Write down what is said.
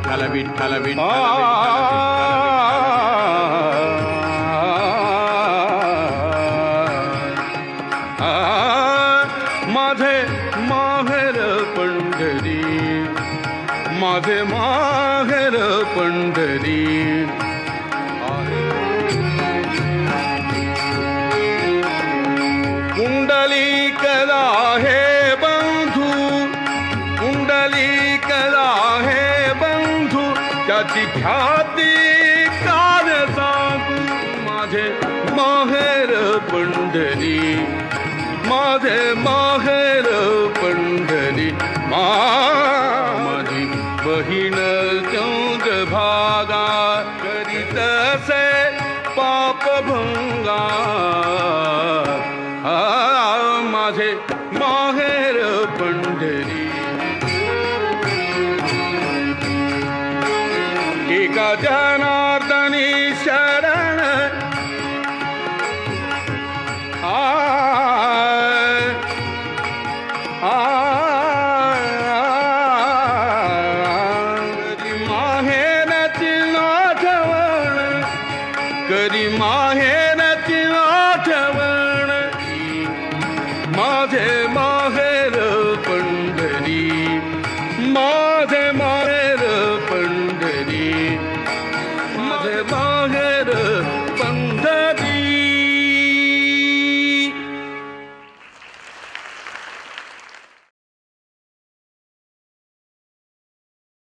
विठ्ठल विठ्ठल विठ्ठल माझे माहेर पंढरी, माझे माहेर पंढरी. कुंडलिक आहे बंधू, कुंडलिक आहे बंधू, त्याची ख्याती कान सांगू. माझे माहेर पंढरी, माझे माहेर पंढरी. माझी बहीण चंद्रभागा करीत असे पाप भंगा. माझे माहेर पंढरी. एका जनार्दनी शरण माहेरची आठवण, करी माहेरची आठवण. माझे